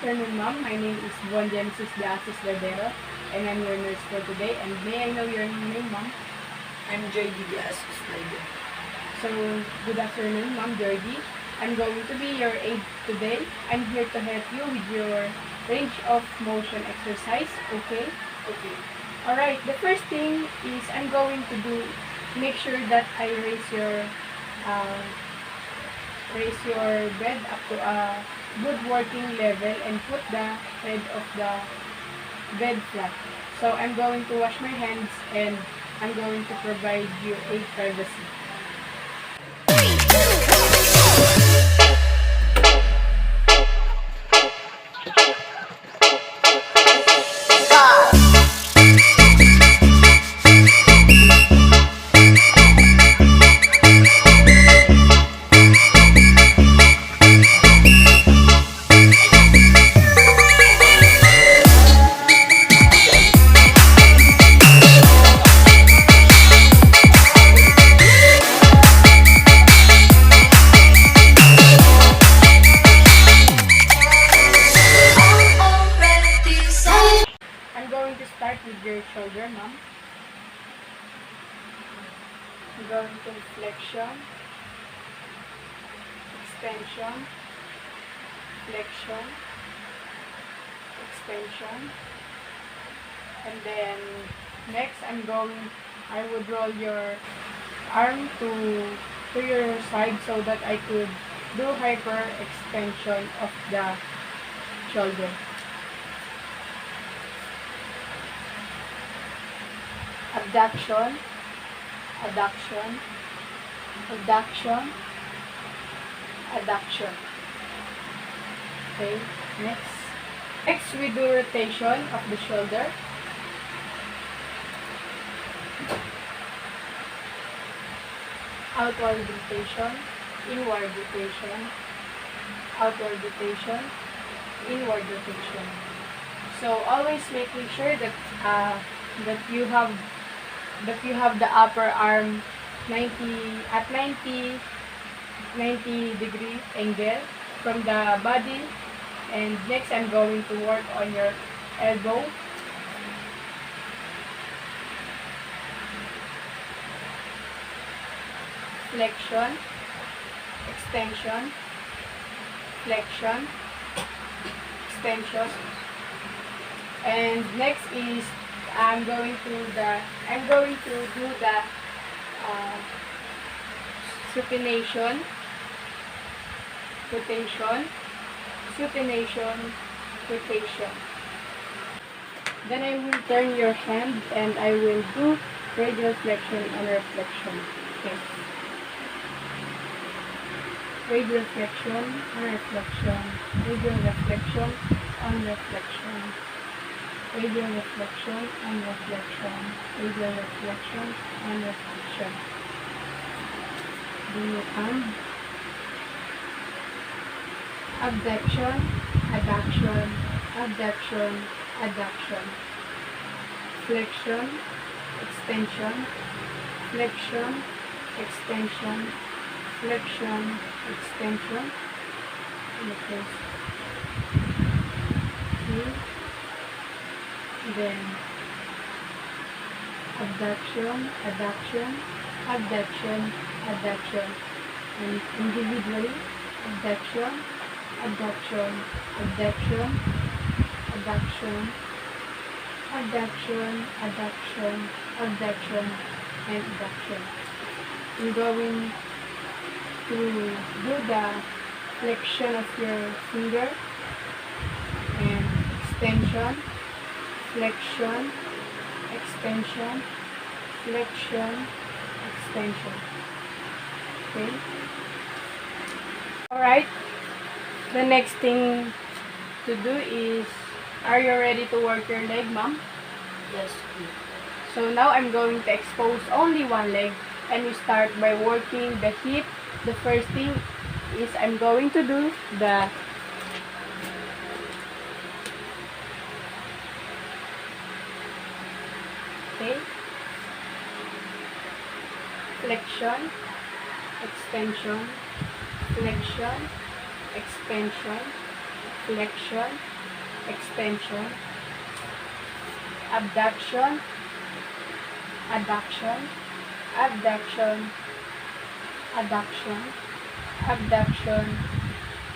afternoon, ma'am. My name is Buon Genesis de Asis Verdero, and I'm your nurse for today. And may I know your name, ma'am? I'm Joy Diaz Snyder. So, good afternoon, ma'am Georgie. I'm going to be your aide today. I'm here to help you with your range of motion exercise, okay? Okay. Alright, the first thing is I'm going to make sure that I raise your bed up to a good working level and put the head of the bed flat. So I'm going to wash my hands and I'm going to provide you a privacy. I'm going to start with your shoulder, ma'am. I'm going to flexion, extension, flexion, extension, and then next I would roll your arm to your side so that I could do hyper extension of the shoulder. Abduction, adduction, abduction, adduction. Okay, next. Next, we do rotation of the shoulder. Outward rotation, inward rotation, outward rotation, inward rotation. So always making sure that that you have the upper arm 90 degree angle from the body. And next I'm going to work on your elbow. Flexion, extension, flexion, extension. And next is I'm going to do the supination, rotation, supination, rotation. Then I will turn your hand and I will do radial flexion and reflection. Okay. Radial flexion and reflection. Radial reflection and reflection. Radial reflection and reflection. Radial reflection and reflection. Do you come? Abduction, adduction, abduction, adduction. Flexion, extension, flexion, extension, flexion, extension. Okay. Then abduction, adduction, abduction, adduction, and individually abduction, abduction, abduction, abduction, abduction, abduction, abduction, and abduction. I'm going to do the flexion of your finger and extension, flexion, extension, flexion, extension. Okay. Alright. The next thing to do is, are you ready to work your leg, ma'am? Yes. So now I'm going to expose only one leg and we start by working the hip. The first thing is I'm going to do the flexion, extension, flexion, extension, flexion, extension, abduction, adduction, abduction, adduction, abduction,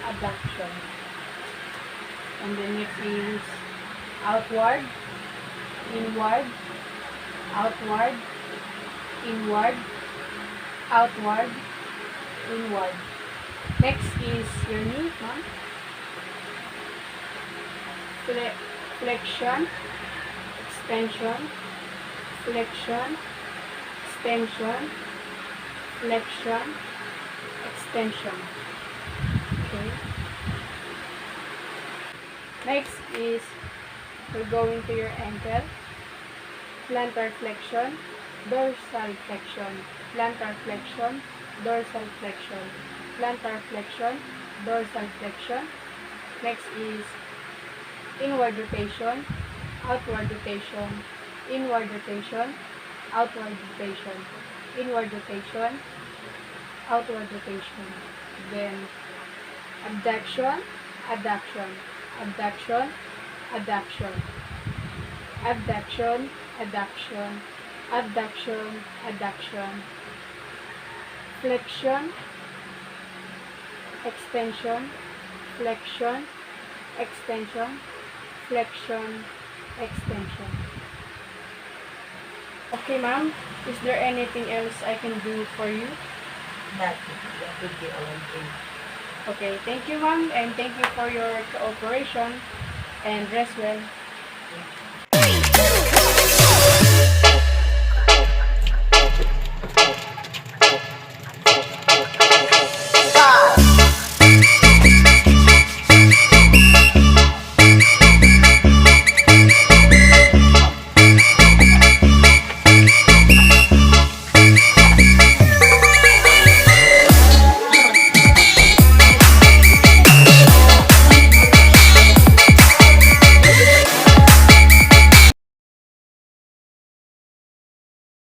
abduction. And the next is outward, inward, outward, inward, outward, inward. Next is your knee, ma'am. Flexion, extension, flexion, extension, flexion, extension. Okay. Next is we're going to your ankle. Plantar flexion, dorsal flexion, plantar flexion, dorsal flexion, plantar flexion, dorsal flexion. Next is inward rotation, outward rotation, inward rotation, outward rotation, inward rotation, outward rotation. Then abduction, adduction, abduction, adduction, abduction, adduction, abduction, adduction, flexion, extension, flexion, extension, flexion, extension. Okay, ma'am. Is there anything else I can do for you? Nothing. That would be all okay. Okay, thank you, ma'am, and thank you for your cooperation, and rest well. Thank you.